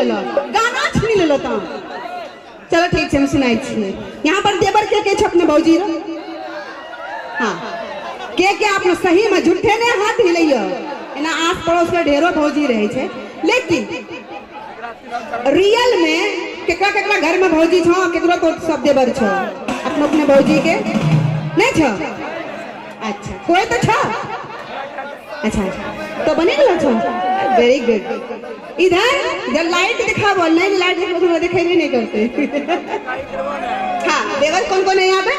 लो, गाना छीन लो ता। चलो ठीक है, हम सुनाई छिए। यहाँ पर देवर के छपने भौजी रो। हाँ, के आप सही में झूठे ने हाथ हिलैयो। एना आस पड़ोस के ढेरों भौजी रहे छे, लेकिन रियल में केकरा केकरा घर में भौजी छो, केकरो तो सब देवर छो। अपने अपने भौजी के नहीं छो? अच्छा, कोई तो छो। अच्छा, तो बने गलो छो। Very good. इधर लाइट दिखाओ, नहीं लाइट देखो तो दिखाई नहीं करते। हाँ, देवर कौन कौन है यहाँ पे?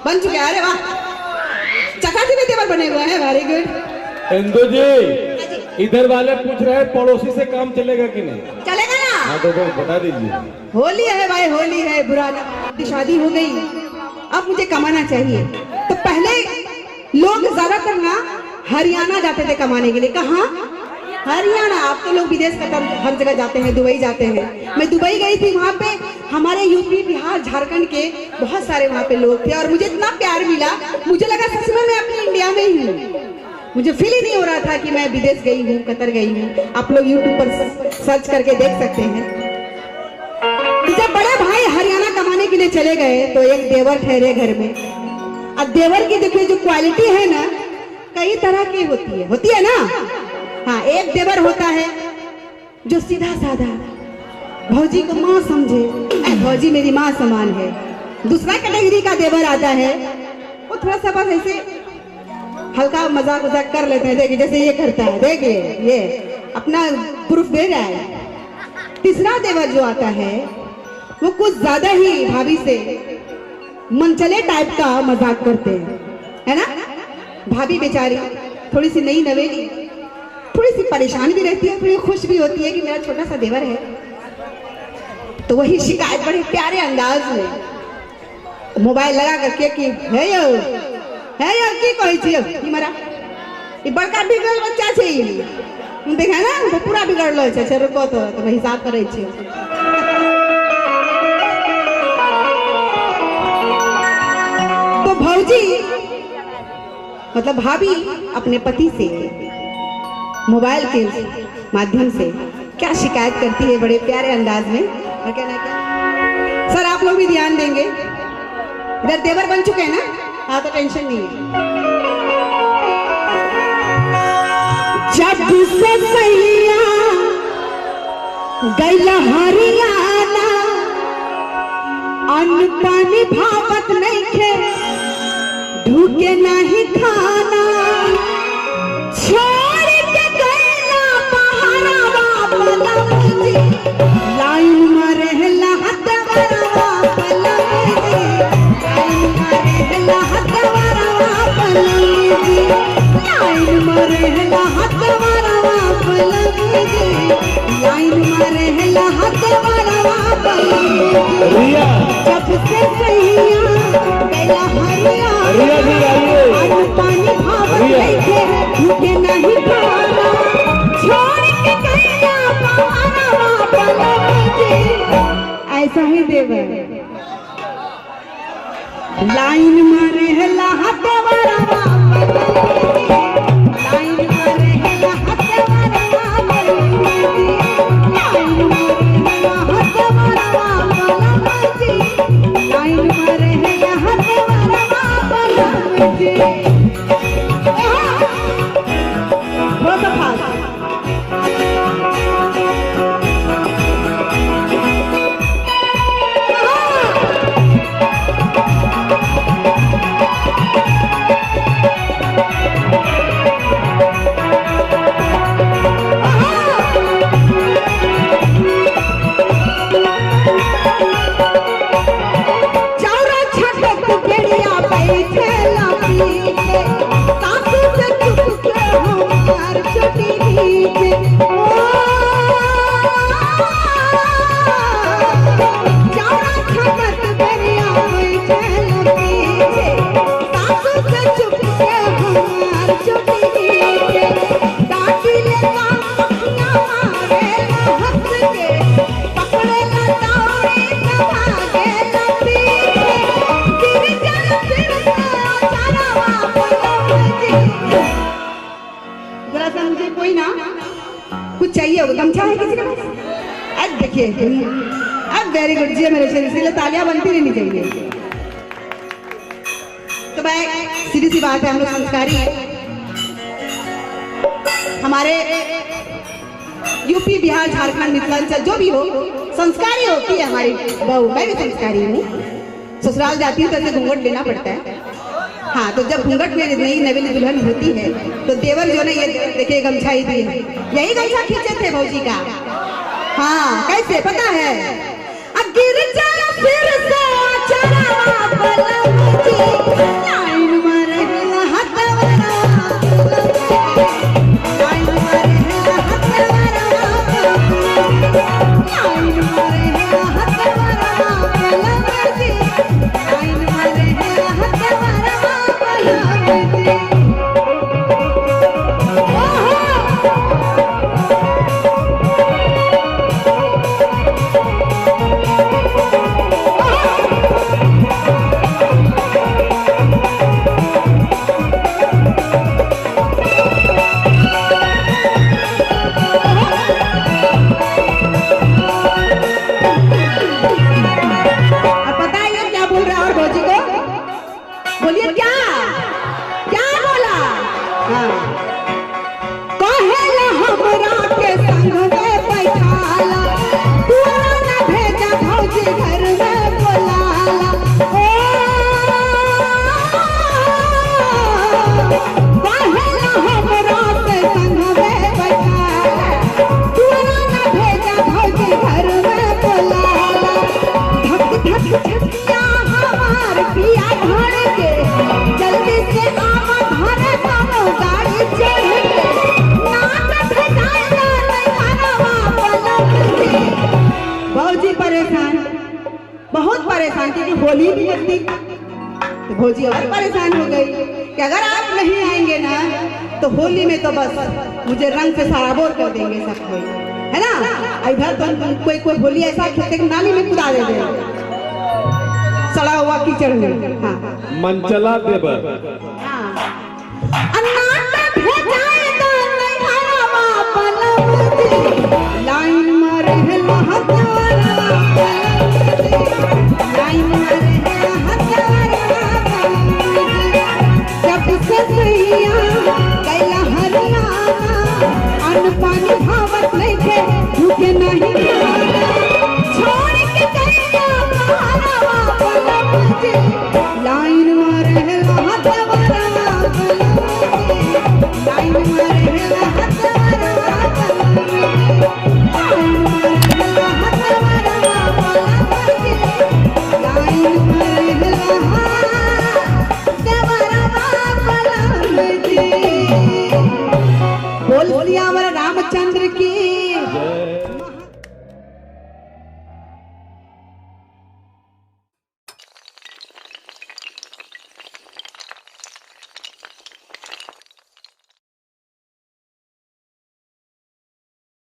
बन चुके? अरे वाह, चकाती में देवर बने हुए हैं। Very good. इंदु जी, इधर वाले पूछ रहे हैं पड़ोसी से काम चलेगा कि नहीं? चलेगा ना? हाँ तो बता दीजिए। होली है भाई, होली है। बुरा शादी हो गई, अब मुझे कमाना चाहिए। तो पहले लोग ज्यादातर ना हरियाणा जाते थे कमाने के लिए। कहाँ? हरियाणा। अब तो लोग विदेश का हर जगह जाते हैं, दुबई जाते हैं। मैं दुबई गई थी, वहाँ पे हमारे यूपी, बिहार, झारखंड के बहुत सारे वहाँ पे लोग थे और मुझे इतना प्यार मिला, मुझे लगा सच में मैं अपनी इंडिया में ही हूँ। मुझे फील ही नहीं हो रहा था कि मैं विदेश गई हूँ, कतर गई हूँ। आप लोग यूट्यूब पर सर्च करके देख सकते हैं। जब बड़े भाई हरियाणा कमाने के लिए चले गए तो एक देवर ठहरे घर में। अब देवर की देखिए जो क्वालिटी है ना, कई तरह की होती है ना। हाँ, एक देवर होता है जो सीधा साधा भौजी को माँ समझे, भौजी मेरी माँ समान है। दूसरा कैटेगरी का देवर आता है, वो थोड़ा सा बस ऐसे हल्का मजाक वजाक कर लेते हैं। देखिए जैसे ये करता है, देखिए ये अपना प्रूफ दे रहा है। तीसरा देवर जो आता है वो कुछ ज्यादा ही भाभी से मनचले टाइप का मजाक करते हैं, है ना। भाभी बेचारी थोड़ी सी नई नवेली, थोड़ी सी परेशान भी रहती है, थोड़ी खुश भी होती है कि मेरा छोटा सा देवर है। तो वही शिकायत बड़े प्यारे अंदाज में मोबाइल लगा करके कि है यो की कहै छियै इमरा ई बड़का बिगड़ल बच्चा छै, ई देखा ना तो पूरा बिगड़लो छै। रुको तो हिसाब करै छी। तो भौजी मतलब भाभी अपने पति से मोबाइल के माध्यम से क्या शिकायत करती है बड़े प्यारे अंदाज में। और कहना क्या सर, आप लोग भी ध्यान देंगे। इधर देवर बन चुके हैं ना? हाँ, तो टेंशन नहीं है। जब से सैया गैला हरियाणा, अन्न पानी भावत नहीं खे, ढूके नहीं खाना, छोड़ के गैला पहाड़वा पलंग जी, लाइन में रहला हदवरवा पलंग जी, लाइन में रहला हदवरवा पलंग जी, लाइन में रहला हदवरवा पलंग जी, लाइन में रहला हदवरवा पलंग जी। जब से सैया गैला हरियाणा, पानी भावत नहीं थे, भूखे नहीं खाना, छोड़ के गैला पहाड़वा पलंग जी। ऐसा ही देवर लाइन में रहला हदवरवा पलंग जी, लाइन में रहला हदवरवा पलंग जी, लाइन में रहला हदवरवा पलंग जी, लाइन में रहला हदवरवा पलंग जी। बहुत फास्ट चाहिए होगा। गमछा है किसी के पास? अब देखिए, अब वेरी गुड जी मेरे शरीर, इसलिए तालियां बनती रहनी चाहिए। तो भाई सीधी सी बात है, हम लोग संस्कारी हैं। हमारे यूपी, बिहार, झारखंड, मिथिलांचल जो भी हो, संस्कारी होती है हमारी बहू। मैं भी संस्कारी हूँ। ससुराल जाती हूँ तो ऐसे घूंघट लेना पड़ता है। हाँ, तो जब घूंघट में नई नवेली दुल्हन होती है तो देवर जो ना, ये देखिए गमछा ही दी है, यही गमछा खींचे थे भौजी का। हाँ, कैसे पता है? गिर जा फिर से चढ़ावा पलंग की, लाइन मारे हथवरा, लाइन मारे हथवरा, लाइन मारे हथवरा पलंग की, लाइन मारे हथवरा पलंग की। बोलिए क्या क्या बोला? हाँ, कहेला हमरा के संग में बैठाला, पूरा न भेजा भौजी घर में बोलाला। कहेला हमरा के संग में बैठाला, पूरा न भेजा भौजी घर में बोलाला। धक धक छतिया हमार पिया धड़ के, जल्दी से आवा घरे कोनो गाड़ी चढ़ के, नाक ठेकाएगा नहीं खानवा पलंग के। भौजी परेशान, बहुत परेशान, क्योंकि होली भी नजदीक, तो भौजी और परेशान हो गई कि अगर आप नहीं आएंगे ना तो होली में तो बस मुझे रंग पे सराबोर कर देंगे सब कोई, है ना। इधर तो कोई होली ऐसा खेते नाली में कुदा दे देगा, सड़ा हुआ कीचड़ में। हाँ, मनचला देवर। हाँ, अन्नाटा भेजाएगा नहीं हवा पलंग की, लाइन मारे है हथवरा पलंग की, लाइन मारे है हथवरा पलंग की। जब से सैया कैला हरियाणा, अन्न पानी भावत नहीं थे, भूखे नहीं